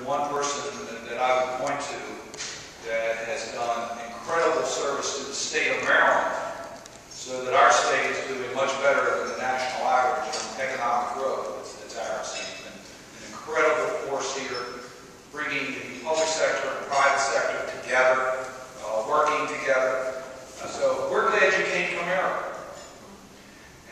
one person that I would point to that has done incredible service to the state of Maryland, so that our state is doing much better than the national average on economic growth. It's ours. He's been an incredible force here, bringing the public sector and private sector together, working together. So we're glad you came to America.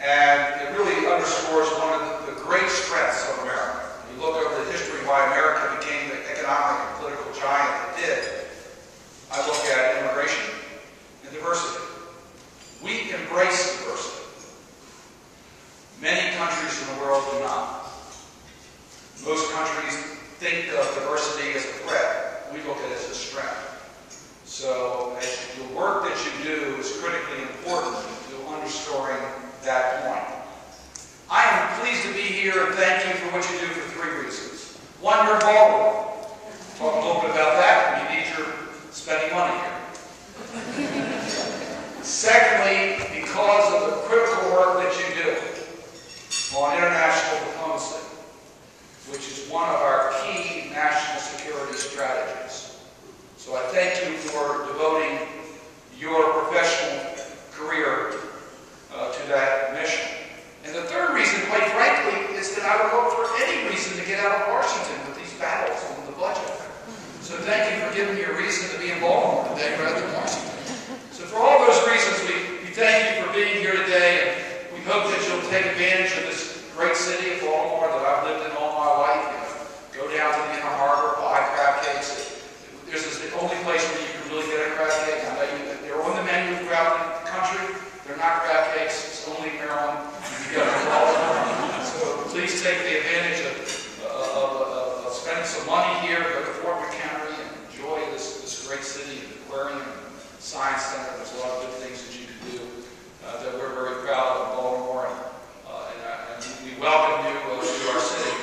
And it really underscores one of the great strengths of America. You look over the history of why America became the economic and political giant it did. I look at immigration and diversity. We embrace diversity. Many countries in the world do not. Most countries think of diversity as a threat. We look at it as a strength. So the work that you do is critically important to underscoring that point. I am pleased to be here and thank you for what you do for 3 reasons. One, you're in Baltimore. Talk a little bit about that. You need your spending money here. Secondly, because of the critical work that you do on international diplomacy, which is one of our key national security strategies. So I thank you for devoting your professional career to that mission. And the third reason, quite frankly, is that I would look for any reason to get out of Washington with these battles on the budget. So thank you for giving me a reason to be in Baltimore today rather than Washington. So for all those reasons, we thank you for being here today, and we hope that you'll take advantage of this great city of Baltimore that I've lived in all my life. You know, go down to the Inner Harbor, buy crab cakes. This is the only place where you can really get a crab cake. I know they're on the menu throughout the country. They're not crab cakes. It's only Maryland. You get them all. So please take the advantage of spending some money here. Go to Fort McHenry and enjoy this great city, the aquarium, and science center. There's a lot of good things that you can do that we're very proud of in Baltimore, and we welcome you to our city.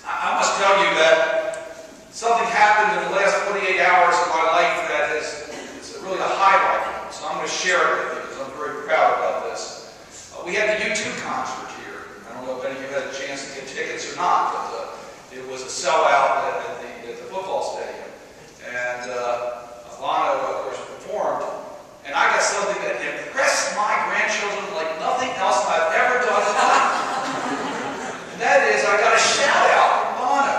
I must tell you that something happened in the last 48 hours of my life that is really a highlight. So I'm going to share it with you because I'm very proud about this. We had the U2 concert here. I don't know if any of you had a chance to get tickets or not, but it was a sellout at the football stadium. And Bono, of course, performed. And I got something that impressed my grandchildren like nothing else I've ever done in life. And that is, I got a shout out from Bono.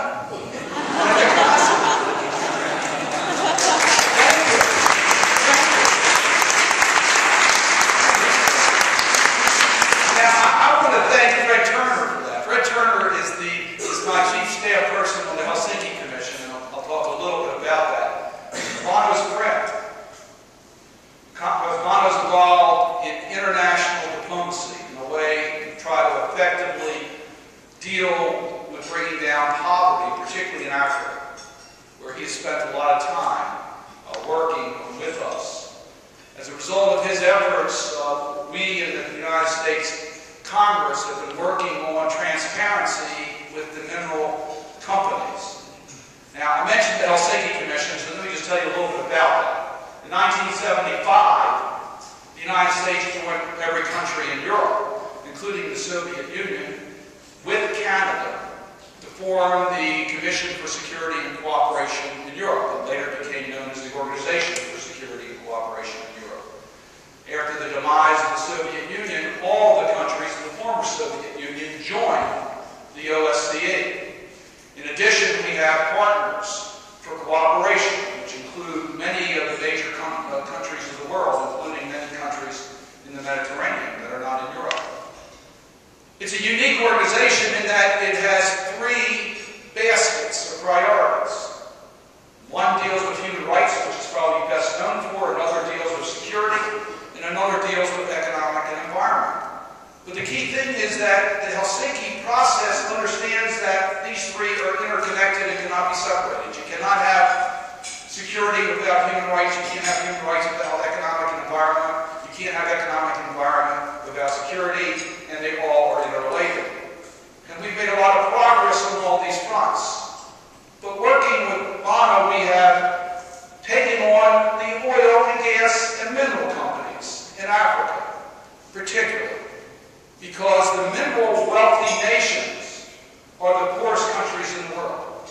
My chief staff person on the Helsinki Commission, and I'll talk a little bit about that. Bono's a friend. Bono's involved in international diplomacy in a way to try to effectively deal with bringing down poverty, particularly in Africa, where he has spent a lot of time working with us. As a result of his efforts, we in the United States Congress have been working on transparency with the mineral companies. Now, I mentioned the Helsinki Commission, so let me just tell you a little bit about that. In 1975, the United States joined every country in Europe, including the Soviet Union, with Canada to form the Commission for Security and Cooperation in Europe, and later became known as the Organization for Security and Cooperation in Europe. After the demise of the Soviet Union, all the countries in the former Soviet Union joined the OSCE. In addition, we have partners for cooperation, which include many of the major countries of the world, including many countries in the Mediterranean that are not in Europe. It's a unique organization in that it has 3 baskets of priorities. One deals with human rights, which is probably best known for, another deals with security, and another deals with economic and environment. But the key thing is that the Helsinki process understands that these 3 are interconnected and cannot be separated. You cannot have security without human rights. You can't have human rights without economic and environment. You can't have economic and environment without security, and they all are interrelated. And we've made a lot of progress on all these fronts. But working with Bono, we have taken on the oil and gas and mineral companies in Africa, particularly. Because the mineral wealthy nations are the poorest countries in the world.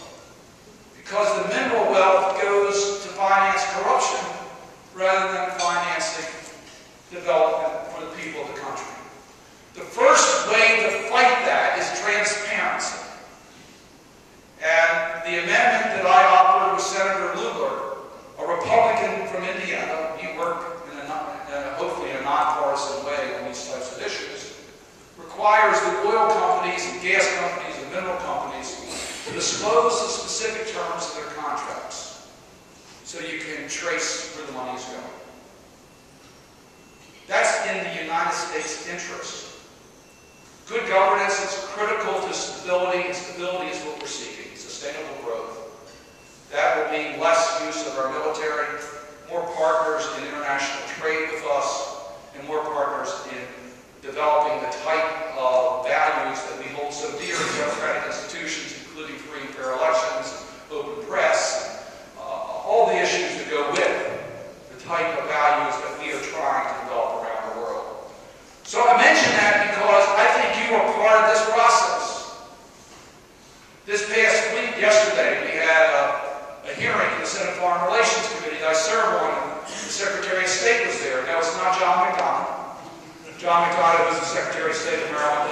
requires the oil companies and gas companies and mineral companies to disclose the specific terms of their contracts so you can trace where the money is going. That's in the United States' interest. Good governance is critical to stability, and stability is what we're seeking, sustainable growth. That will mean less use of our military, more partners in international trade with us, and more partners in developing the type of values that we hold so dear in democratic institutions, including free and fair elections, open press, all the issues that go with the type of values that we are trying to develop around the world. So I mention that because I think you are part of this process. This past week, yesterday, we had a hearing in the Senate Foreign Relations Committee that I serve on, and the Secretary of State was there. Now, it's not John McDonough. John McDonough was the Secretary of State of Maryland.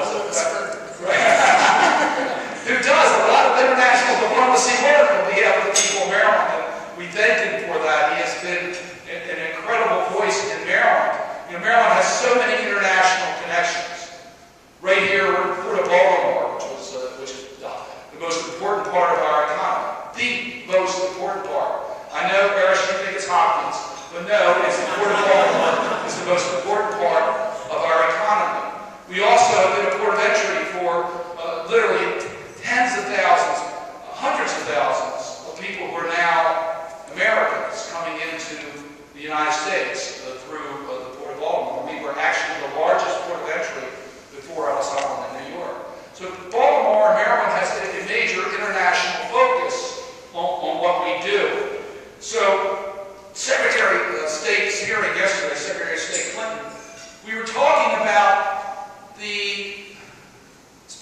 Who does a lot of international diplomacy work on behalf of the people of Maryland. And we thank him for that. He has been an incredible voice in Maryland. You know, Maryland has so many international connections. Right here, we're in Port of Baltimore, which is the most important part of our economy. The most important part. I know, Parrish, you think it's Hopkins, but no, it's the Port of Baltimore. It's the most important part of our economy. We also have been a port of entry for literally tens of thousands, hundreds of thousands of people who are now Americans coming into the United States through the Port of Baltimore. We were actually the largest port of entry before Ellis Island in New York. So Baltimore and Maryland has a major international focus on what we do. So Secretary of State's hearing yesterday, Secretary of State Clinton, we were talking about the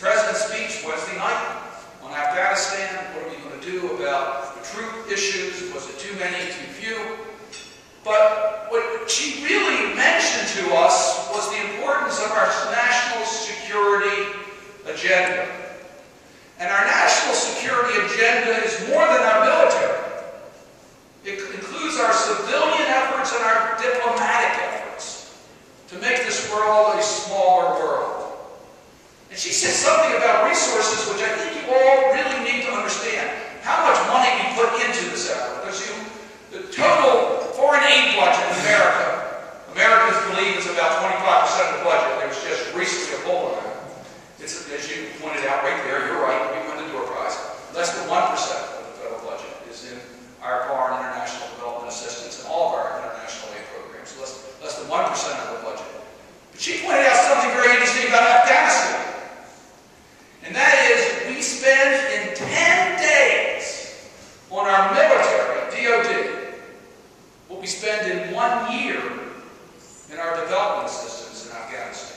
President's speech Wednesday night on Afghanistan. What are we going to do about the troop issues? Was it too many, too few? But what she really mentioned to us was the importance of our national security agenda. And our national security agenda is more than our military. It includes our civilian efforts and our diplomatic efforts to make this world a smaller world. And she said something about resources, which I think you all really need to understand. How much money we put into this effort. Because the total foreign aid budget in America, Americans believe it's about 25% of the budget. There was just recently a poll on that. It's, as you pointed out right there, you're right, we won the door prize. Less than 1% of the federal budget is in our foreign international development assistance and all of our international aid programs. Less than 1% of the budget. But she pointed out something very interesting about Afghanistan. And that is, we spend in 10 days on our military, DOD, what we spend in 1 year in our development assistance in Afghanistan.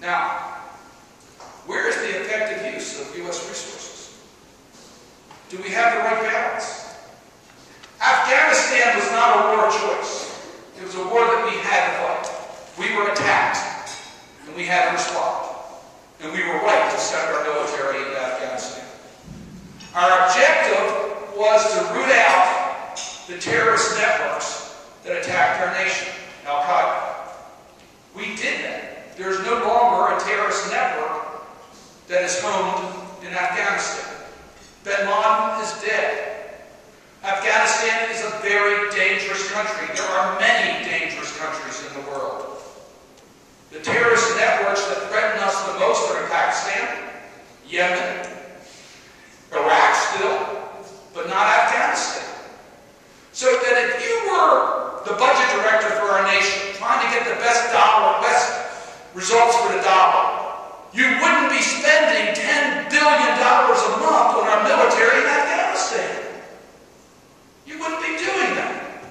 Now, where is the effective use of U.S. resources? Do we have the right balance? Afghanistan was not a war of choice. It was a war that we had to fight. We were attacked. And we had to respond. And we were right to send our military into Afghanistan. Our objective was to root out the terrorist networks that attacked our nation, Al-Qaeda. We did that. There's no longer a terrorist network that is homed in Afghanistan. Bin Laden is dead. Afghanistan is a very dangerous country. There are many dangerous countries in the world. The terrorist networks that threaten us the most are in Pakistan, Yemen, Iraq still, but not Afghanistan. So that if you were the budget director for our nation, trying to get the best results for the dollar, you wouldn't be spending $10 billion a month on our military in Afghanistan. You wouldn't be doing that.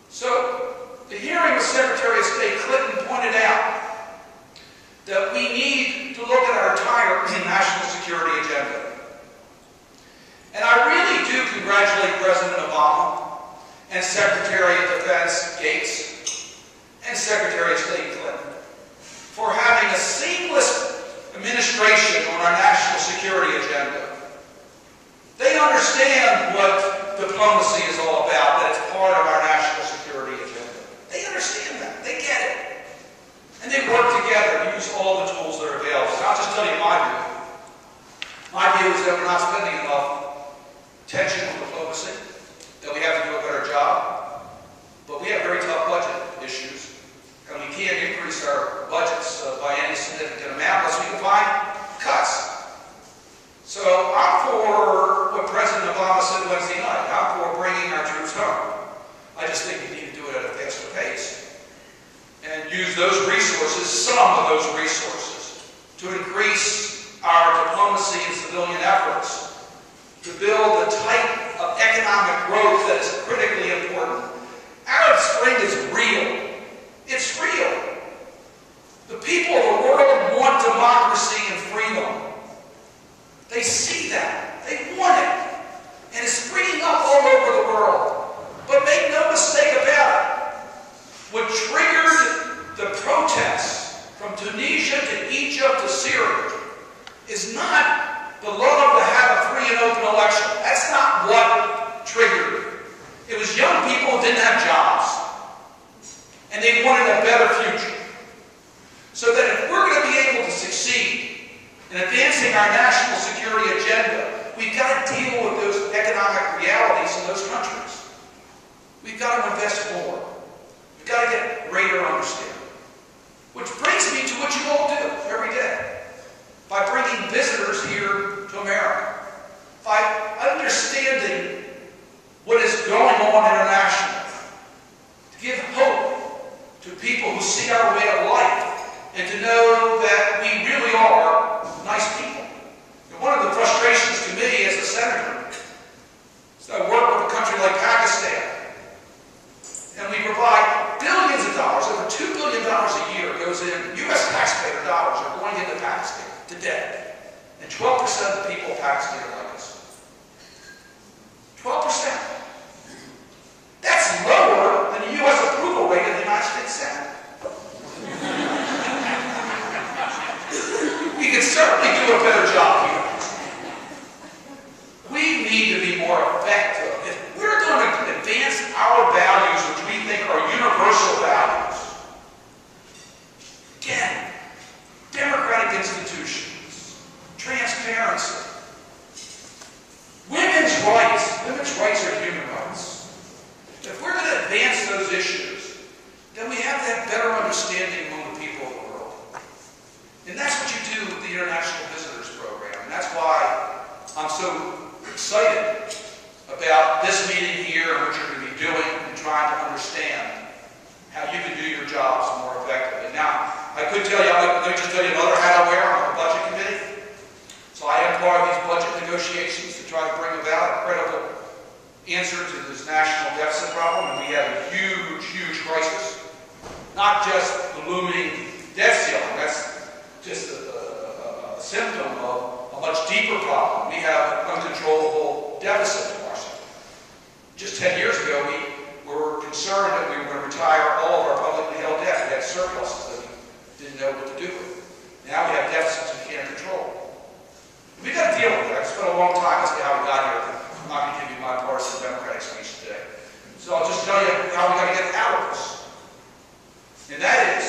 So, the hearing with Secretary of State Clinton pointed out that we need to look at our entire national security agenda. And I really do congratulate President Obama and Secretary of Defense Gates and Secretary of State Clinton for having tell you my view. My view is that we're not spending enough attention on diplomacy, that we have to do a better job. But we have very tough budget issues, and we can't increase our budgets by any significant amount unless we can find cuts. So I'm for what President Obama said Wednesday night. I'm for bringing our troops home. I just think we need to do it at a faster pace and use those resources, some of those resources, to increase our diplomacy and civilian efforts, to build the type of economic growth that is critically important. Arab Spring is real. It's real. The people of the world want democracy and freedom. They see that. They want it. And it's springing up all over the world. But make no mistake about it. What triggered the protests from Tunisia to Egypt to Syria is not the love to have a free and open election. That's not what triggered it. It was young people who didn't have jobs. And they wanted a better future. So that if we're going to be able to succeed in advancing our national security agenda, we've got to deal with those economic realities in those countries. We've got to invest more. We've got to get greater understanding. Which brings me to what you all do every day. By bringing visitors here to America. By understanding what is going on internationally. To give hope to people who see our way of life. And to know that we really are nice people. And one of the frustrations to me as a senator is that I work with a country like Pakistan. And we provide billions of dollars, over $2 billion a year goes in, U.S. taxpayer dollars are going into Pakistan today. And 12% of the people of Pakistan are like us. 12%. That's lower than the U.S. approval rate of the United States Senate. We can certainly do a better job here. We need to be more effective. If we're going to advance our values, which we think are universal values, again, democratic institutions, transparency, women's rights are human rights. If we're going to advance those issues, then we have to have better understanding among the people of the world. And that's what you do with the International Visitors Program. And that's why I'm so excited about this meeting here and what you're going to be doing and trying to understand how you can do your jobs more effectively. Now, I could tell you, let me just tell you another hat I wear on the Budget Committee. So I am part of these budget negotiations to try to bring about a credible answer to this national deficit problem. And we have a huge, huge crisis. Not just the looming debt ceiling. That's just a symptom of a much deeper problem. We have uncontrollable deficit in Washington. Just 10 years ago, we were concerned that we were going to retire all of our publicly held debt. We had surpluses that we didn't know what to do with. Now we have deficits we can't control. We've got to deal with that. I spent a long time to see how we got here. I'm not going to give you my partisan Democratic speech today. So I'll just tell you how we got to get out of this. And that is,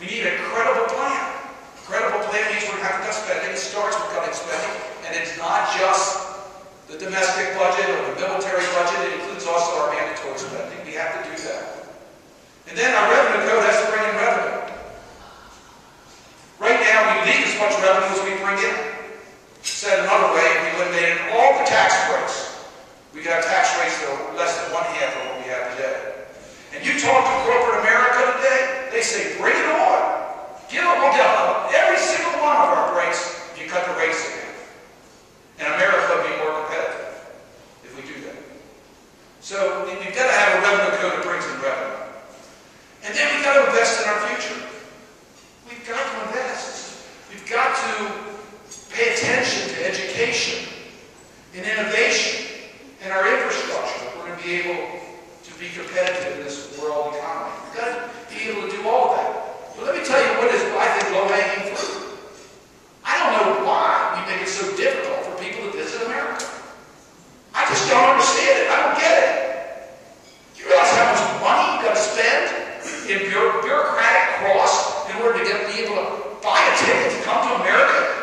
we need a credible plan. Credible plan means we're going to have to cut spending. It starts with cutting spending. And it's not just the domestic budget or the military budget. It includes also our mandatory spending. We have to do that. And then our revenue code has to bring in revenue. Right now, we leak as much revenue as we bring in. Said another way, if we eliminated all the tax breaks, we could have tax rates that are less than 1/2 of what we have today. And you talk to corporate America today, they say, bring it on. We'll get every single one of our breaks if you cut the rates again. And America will be more competitive if we do that. So we've got to have a revenue code that brings in revenue. And then we've got to invest in our future. We've got to invest. We've got to pay attention to education and innovation and our infrastructure if we're going to be able to be competitive in this world economy. We've got to be able to do all of that. But let me tell you what is, I think, low-hanging fruit. I don't know why we make it so difficult for people to visit America. I just don't understand it. I don't get it. Do you realize how much money you've got to spend in bureaucratic costs in order to be able to buy a ticket to come to America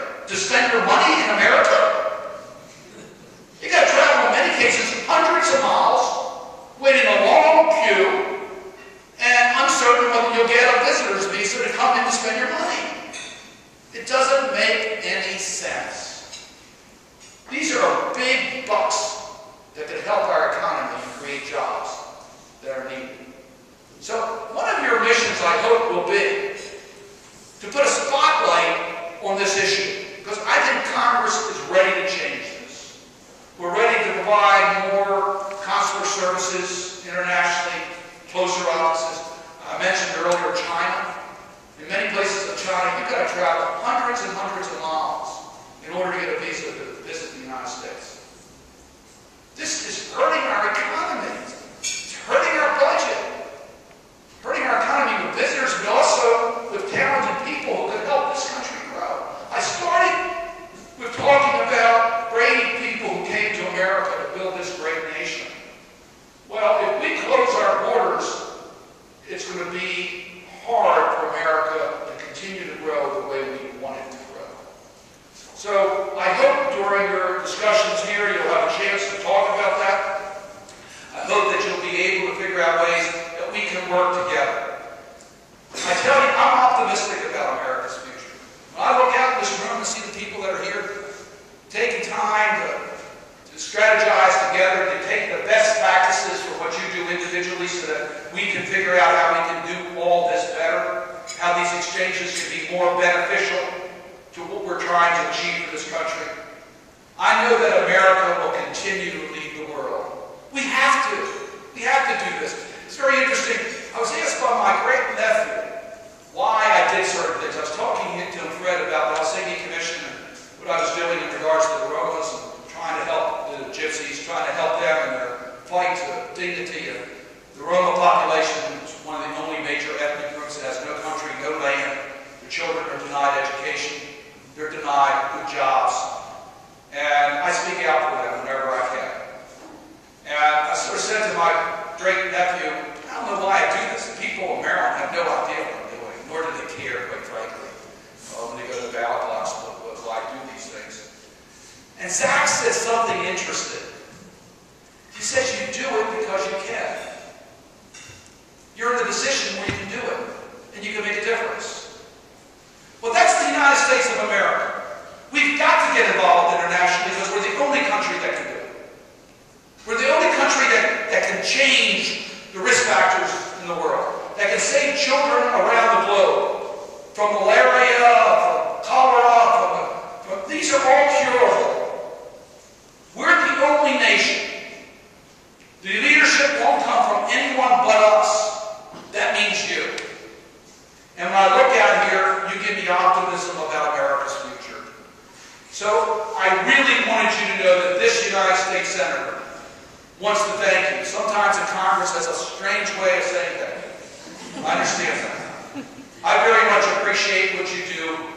exchanges can be more beneficial to what we're trying to achieve for this country. I know that America will continue to lead the world. We have to. We have to do this. It's very interesting. I was asked by my great-nephew why I did certain things. I was talking to Fred about the Helsinki Commission and what I was doing in regards to the Romas and trying to help the Gypsies, trying to help them in their fight to dignity. And the Roma population is one of the only major ethnic groups that has no country, no land. Their children are denied education. They're denied good jobs. And I speak out for them whenever I can. And I sort of said to my great-nephew, I don't know why I do this. The people of Maryland have no idea what I'm doing, nor do they care, quite frankly. When they go to the ballot box, why I do these things. And Zach said something interesting. He says you do it because you can. You're in a position where you can do it, and you can make a difference. Well, that's the United States of America. We've got to get involved internationally because we're the only country that can do it. We're the only country that can change the risk factors in the world, that can save children around the globe from malaria, from cholera, these are all curable. We're the only nation. The leadership won't come from anyone but us. That means you. And when I look out here, you give me optimism about America's future. So I really wanted you to know that this United States Senator wants to thank you. Sometimes in Congress has a strange way of saying thank you. I understand that. I very much appreciate what you do